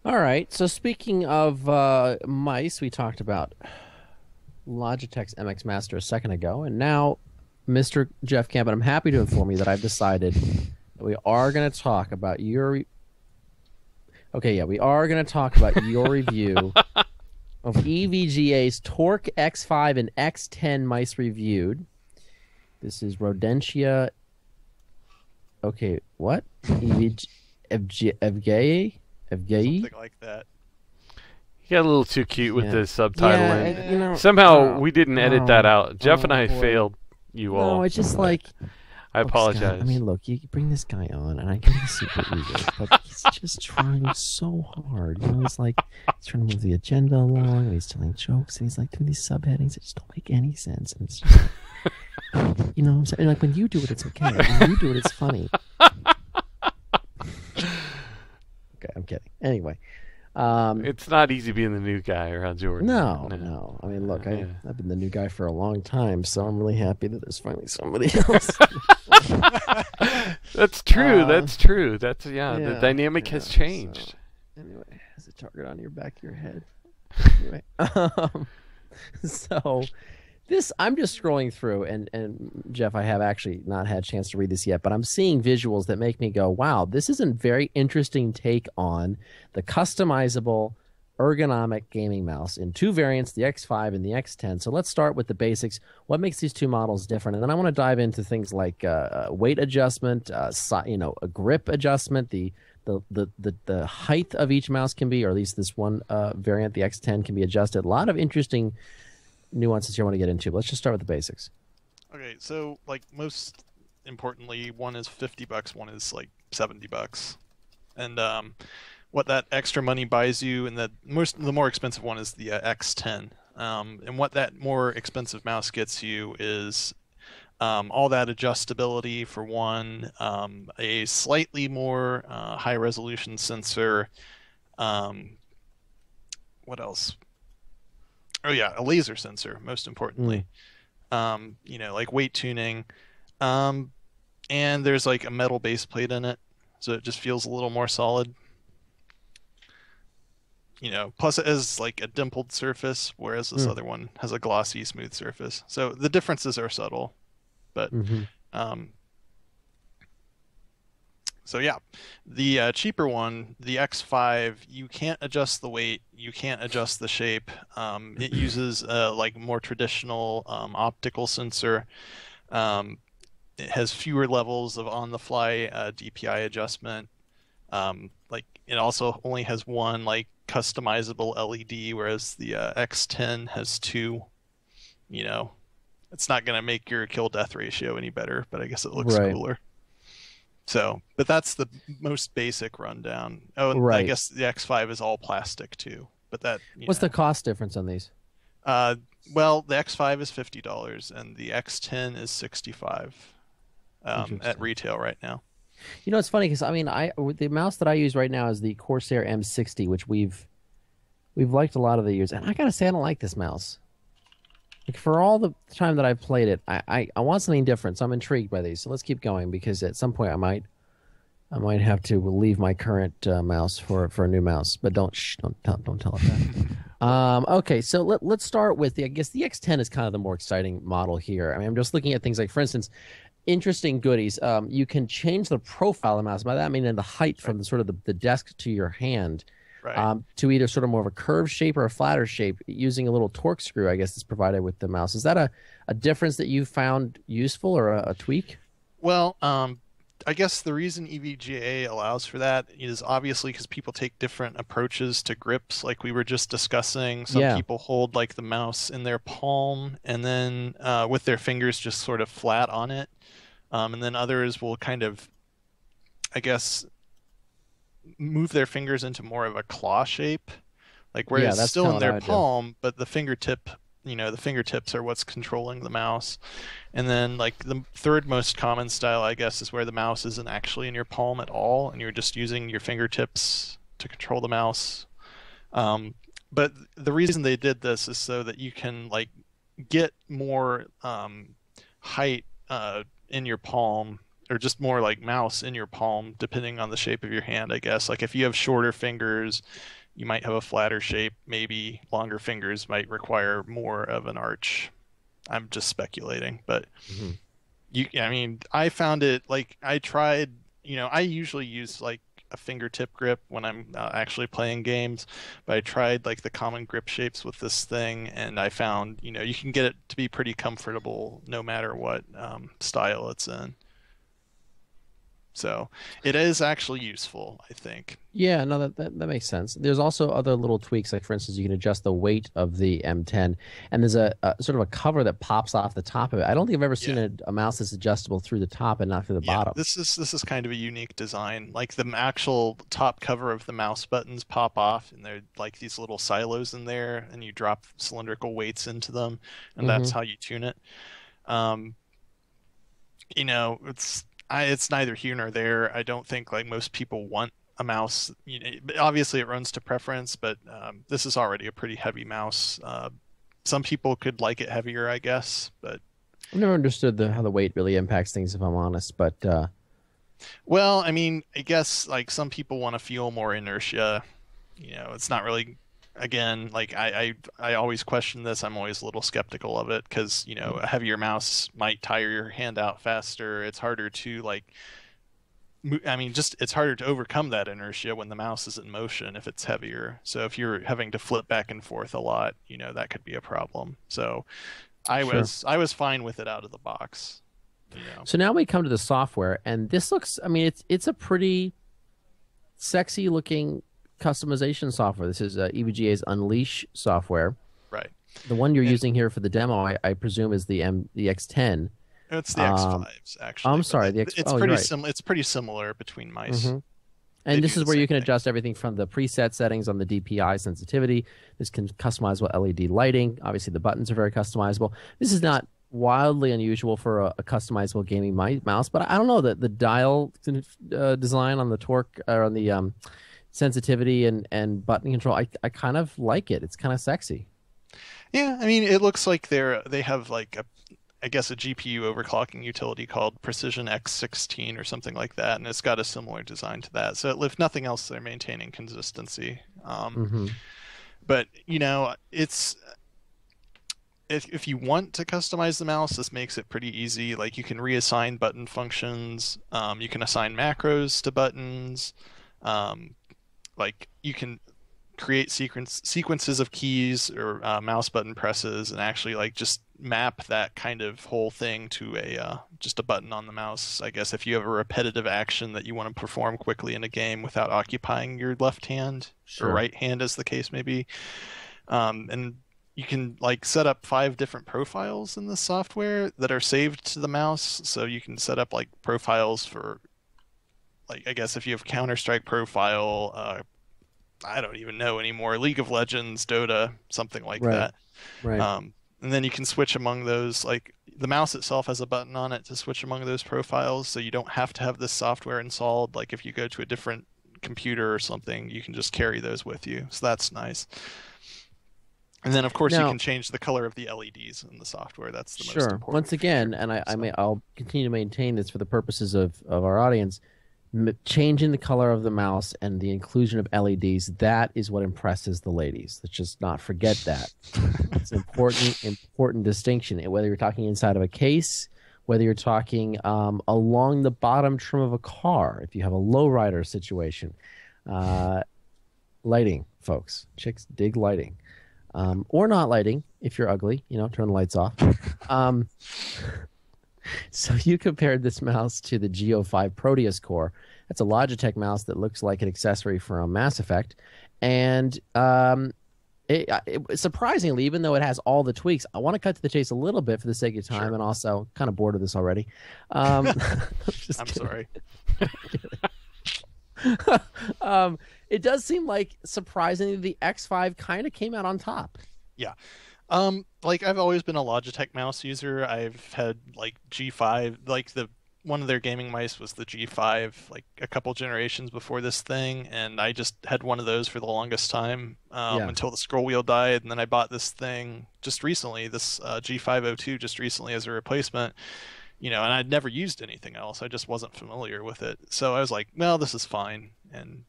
All right. So speaking of mice, we talked about Logitech's MX Master a second ago, and now Mr. Jeff Camp, and I'm happy to inform you that I've decided that we are going to talk about your. Okay, yeah, we are going to talk about your review of EVGA's Torq X5 and X10 mice reviewed. This is Rodentia. Okay, what? EVG Evga? Evga? Something like that. He got a little too cute with Yeah. the subtitle Yeah, in. you know. Somehow we didn't edit that out. Jeff and I Boy. failed you No, all. it's just like. I Look, Scott, apologize. I mean, look, you bring this guy on, and I get his super ego, but he's just trying so hard. You know, he's like, he's trying to move the agenda along, and he's telling jokes, and he's like doing these subheadings that just don't make any sense. And it's just, you know what I'm saying? Like, when you do it, it's okay. When you do it, it's funny. Okay, I'm kidding. Anyway. It's not easy being the new guy around Jordan. No. I mean, look, Yeah. I've been the new guy for a long time, so I'm really happy that there's finally somebody else. That's true. That's true. That's the dynamic has yeah, changed. So, anyway, has a target on your back of your head. Anyway, so this I'm just scrolling through, and Jeff, I have actually not had a chance to read this yet, but I'm seeing visuals that make me go, wow, this is a very interesting take on the customizable ergonomic gaming mouse in two variants, the X5 and the X10. So let's start with the basics. What makes these two models different? And then I want to dive into things like weight adjustment, a grip adjustment, the height of each mouse can be, or at least this one variant, the X10, can be adjusted. A lot of interesting nuances here I want to get into. Let's just start with the basics. Okay, so like most importantly, one is $50, one is like $70, and what that extra money buys you, and the more expensive one is the X10. And what that more expensive mouse gets you is all that adjustability for one, a slightly more high resolution sensor. What else? Oh yeah, a laser sensor, most importantly. Like weight tuning. And there's like a metal base plate in it, so it just feels a little more solid. Plus it has like a dimpled surface, whereas this other one has a glossy, smooth surface. So the differences are subtle, but um, so yeah, the cheaper one, the X5, you can't adjust the weight, you can't adjust the shape. It uses like more traditional optical sensor. It has fewer levels of on-the-fly DPI adjustment. Like it also only has one like customizable LED, whereas the X10 has two. It's not going to make your kill-death ratio any better, but I guess it looks Right. cooler. So, but that's the most basic rundown. Oh, and I Right. guess the X5 is all plastic too. But that, What's the cost difference on these? well, the X5 is $50 and the X10 is 65 at Interesting. retail right now. You know, it's funny because I mean, the mouse that I use right now is the Corsair M60, which we've liked a lot of the years, and I gotta say, I don't like this mouse. Like, for all the time that I've played it, I want something different. So I'm intrigued by these. So let's keep going because at some point I might have to leave my current mouse for a new mouse. But don't tell it that. Okay, so let's start with I guess the X10 is kind of the more exciting model here. I mean, I'm just looking at things like, for instance, interesting goodies. You can change the profile of the mouse. By that I mean the height from the sort of the desk to your hand. Right. To either sort of more of a curved shape or a flatter shape using a little Torque screw, I guess, that's provided with the mouse. Is that a difference that you found useful or a tweak? Well, I guess the reason EVGA allows for that is obviously because people take different approaches to grips, like we were just discussing. Some Yeah. people hold like the mouse in their palm and then with their fingers just sort of flat on it. And then others will kind of, I guess, move their fingers into more of a claw shape, like where Yeah, it's that's still kind in of what I their would do. palm, but the fingertips are what's controlling the mouse. And then like the third most common style, I guess, is where the mouse isn't actually in your palm at all, and you're just using your fingertips to control the mouse. But the reason they did this is so that you can like get more height in your palm or just more like mouse in your palm, depending on the shape of your hand, I guess. Like if you have shorter fingers, you might have a flatter shape. Maybe longer fingers might require more of an arch. I'm just speculating, but Mhm. I mean, I found it like I tried, I usually use like a fingertip grip when I'm actually playing games, but I tried like the common grip shapes with this thing, and I found, you can get it to be pretty comfortable no matter what style it's in. So it is actually useful, I think. Yeah, no, that makes sense. There's also other little tweaks, like for instance, you can adjust the weight of the M10, and there's a sort of a cover that pops off the top of it. I don't think I've ever seen Yeah. a mouse that's adjustable through the top and not through the Yeah, bottom. this is kind of a unique design. Like the actual top cover of the mouse buttons pop off, and they're like these little silos in there, and you drop cylindrical weights into them, and that's Hmm. how you tune it. Um, it's neither here nor there. I don't think like most people want a mouse. Obviously it runs to preference, but this is already a pretty heavy mouse. Some people could like it heavier, I guess, but I've never understood how the weight really impacts things, if I'm honest. But well, I mean, I guess like some people want to feel more inertia. It's not really. Again, like I always question this. I'm always a little skeptical of it because a heavier mouse might tire your hand out faster. It's harder to like. I mean, just it's harder to overcome that inertia when the mouse is in motion if it's heavier. So if you're having to flip back and forth a lot, that could be a problem. So I sure. was fine with it out of the box. So now we come to the software, and this looks. I mean, it's a pretty sexy looking customization software. This is EVGA's Unleash software. Right. The one you're And using here for the demo, I presume, is the X10. it's the Um, X5s actually. I'm but sorry, the X. it's Oh, you're pretty right. similar. It's pretty similar between mice. Hmm. They And do this is the where you same can thing. adjust everything from the preset settings on the DPI sensitivity. This can customizable LED lighting. Obviously, the buttons are very customizable. This is not wildly unusual for a customizable gaming mouse, but I don't know that the dial design on the Torq or on the sensitivity and button control. I kind of like it. It's kind of sexy. Yeah, I mean, it looks like they have like I guess a GPU overclocking utility called Precision X10 or something like that, and it's got a similar design to that. So if nothing else, they're maintaining consistency. Hmm. But it's if you want to customize the mouse, this makes it pretty easy. Like you can reassign button functions. You can assign macros to buttons. Um, like you can create sequences of keys or mouse button presses and actually like just map that kind of whole thing to a just a button on the mouse. I guess if you have a repetitive action that you want to perform quickly in a game without occupying your left hand or Sure. right hand as the case may be. And you can like set up 5 different profiles in the software that are saved to the mouse. So you can set up like profiles for like I guess if you have Counter-Strike profile, I don't even know anymore. League of Legends, Dota, something like Right. that. Right. And then you can switch among those. Like the mouse itself has a button on it to switch among those profiles, so you don't have to have this software installed. Like if you go to a different computer or something, you can just carry those with you. So that's nice. And then of course you Now, can change the color of the LEDs in the software. That's the most sure. important Once again, feature. and So, I'll continue to maintain this for the purposes of our audience. Changing the color of the mouse and the inclusion of LEDs, that is what impresses the ladies. Let's just not forget that. It's an important distinction. Whether you're talking inside of a case, whether you're talking along the bottom trim of a car, if you have a lowrider situation, lighting, folks. Chicks dig lighting, or not lighting. If you're ugly, turn the lights off. Um, So you compared this mouse to the Go5 Proteus core. That's a Logitech mouse that looks like an accessory from Mass Effect. And surprisingly, even though it has all the tweaks, I want to cut to the chase a little bit for the sake of time, sure. and also kind of bored of this already. I'm just I'm kidding. sorry. It does seem like, surprisingly, the X5 kind of came out on top. Yeah. Like I've always been a Logitech mouse user. I've had like G5, like one of their gaming mice was the G5, like a couple generations before this thing, and I just had one of those for the longest time Yeah. until the scroll wheel died, and then I bought this thing just recently, this G502 just recently as a replacement, and I'd never used anything else. I just wasn't familiar with it. So I was like, well, this is fine. And,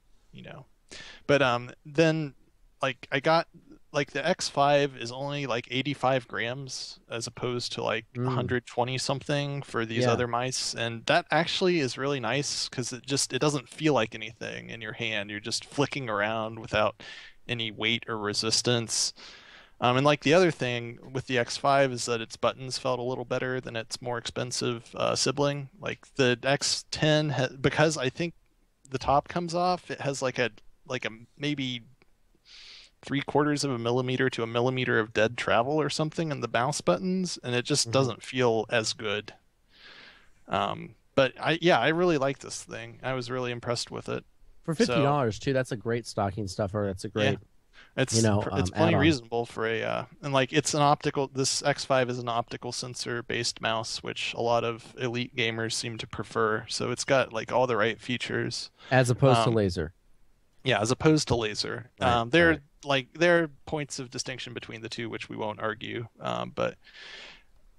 but then like I got like the X5 is only like 85 grams as opposed to like 120 something for these other mice. And that actually is really nice because it doesn't feel like anything in your hand. You're just flicking around without any weight or resistance. And like the other thing with the X5 is that its buttons felt a little better than its more expensive sibling. Like the X10, because I think the top comes off, it has like a maybe 3/4 of a millimeter to a millimeter of dead travel or something in the mouse buttons, and it just doesn't feel as good. But I really like this thing. I was really impressed with it. For $50 too, that's a great stocking stuffer. That's a great. It's plenty reasonable for and like it's an optical. This X5 is an optical sensor based mouse, which a lot of elite gamers seem to prefer. So it's got like all the right features as opposed to laser. Yeah, as opposed to laser. There are points of distinction between the two, which we won't argue. But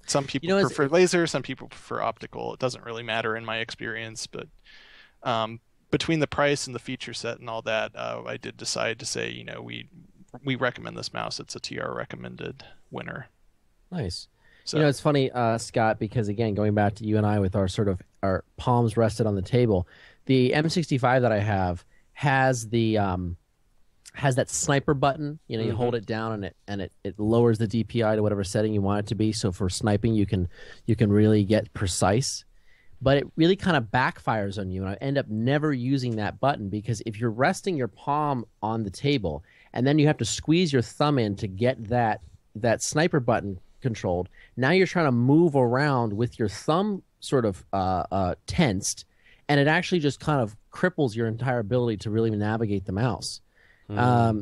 some people prefer laser, some people prefer optical. It doesn't really matter in my experience, but between the price and the feature set and all that, I did decide to say, we recommend this mouse. It's a TR recommended winner. Nice. So, it's funny, Scott, because again, going back to you and I with our palms rested on the table, the M65 that I have has the has that sniper button. You hold it down and it lowers the DPI to whatever setting you want it to be. So for sniping, you can really get precise. But it really kind of backfires on you, and I end up never using that button because if you're resting your palm on the table and then you have to squeeze your thumb in to get that sniper button controlled, now you're trying to move around with your thumb sort of tensed, and it actually just kind of cripples your entire ability to really navigate the mouse.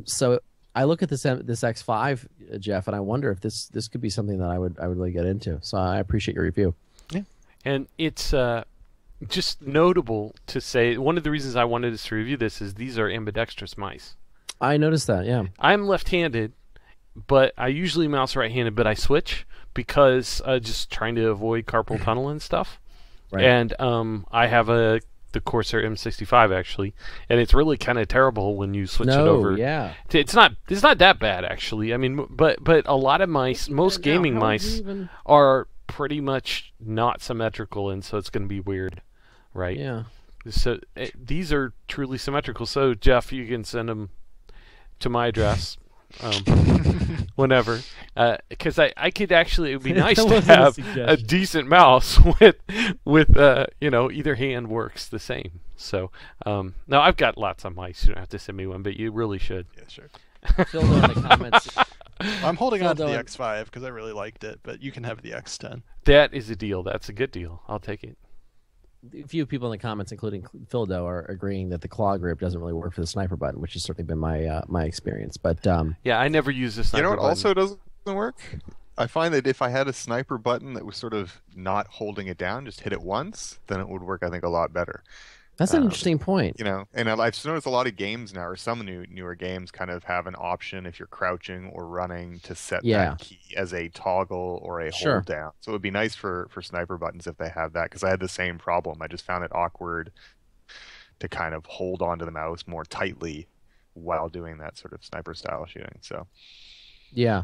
So I look at this X5, Jeff, and I wonder if this could be something that I would really get into. So I appreciate your review. Yeah. And it's just notable to say, one of the reasons I wanted us to review this is these are ambidextrous mice. I noticed that, yeah. I'm left-handed, but I usually mouse right-handed, but I switch because just trying to avoid carpal tunnel and stuff. Right. And I have the Corsair M65 actually, and it's really kind of terrible when you switch it over. Yeah. It's not that bad actually. I mean, but a lot of mice, most gaming mice are pretty much not symmetrical, and so it's going to be weird, right? Yeah. So these are truly symmetrical. So Jeff, you can send them to my address whenever, because I could actually, it would be nice to have a decent mouse with either hand works the same. So now I've got lots of mice. You don't have to send me one, but you really should. Yeah, sure. Fill in the comments. I'm holding on to the X5 because I really liked it, but you can have the X10. That is a deal. That's a good deal. I'll take it. A few people in the comments, including Phildo, are agreeing that the claw grip doesn't really work for the sniper button, which has certainly been my experience. But yeah, I never use the sniper button. You know what also doesn't work? I find that if I had a sniper button that was sort of not holding it down, just hit it once, then it would work, I think, a lot better. That's an interesting point. And I've noticed a lot of games now, or some newer games, kind of have an option if you're crouching or running to set that key as a toggle or a hold down. So it would be nice for sniper buttons if they have that, because I had the same problem. I just found it awkward to kind of hold onto the mouse more tightly while doing that sort of sniper style shooting. So yeah,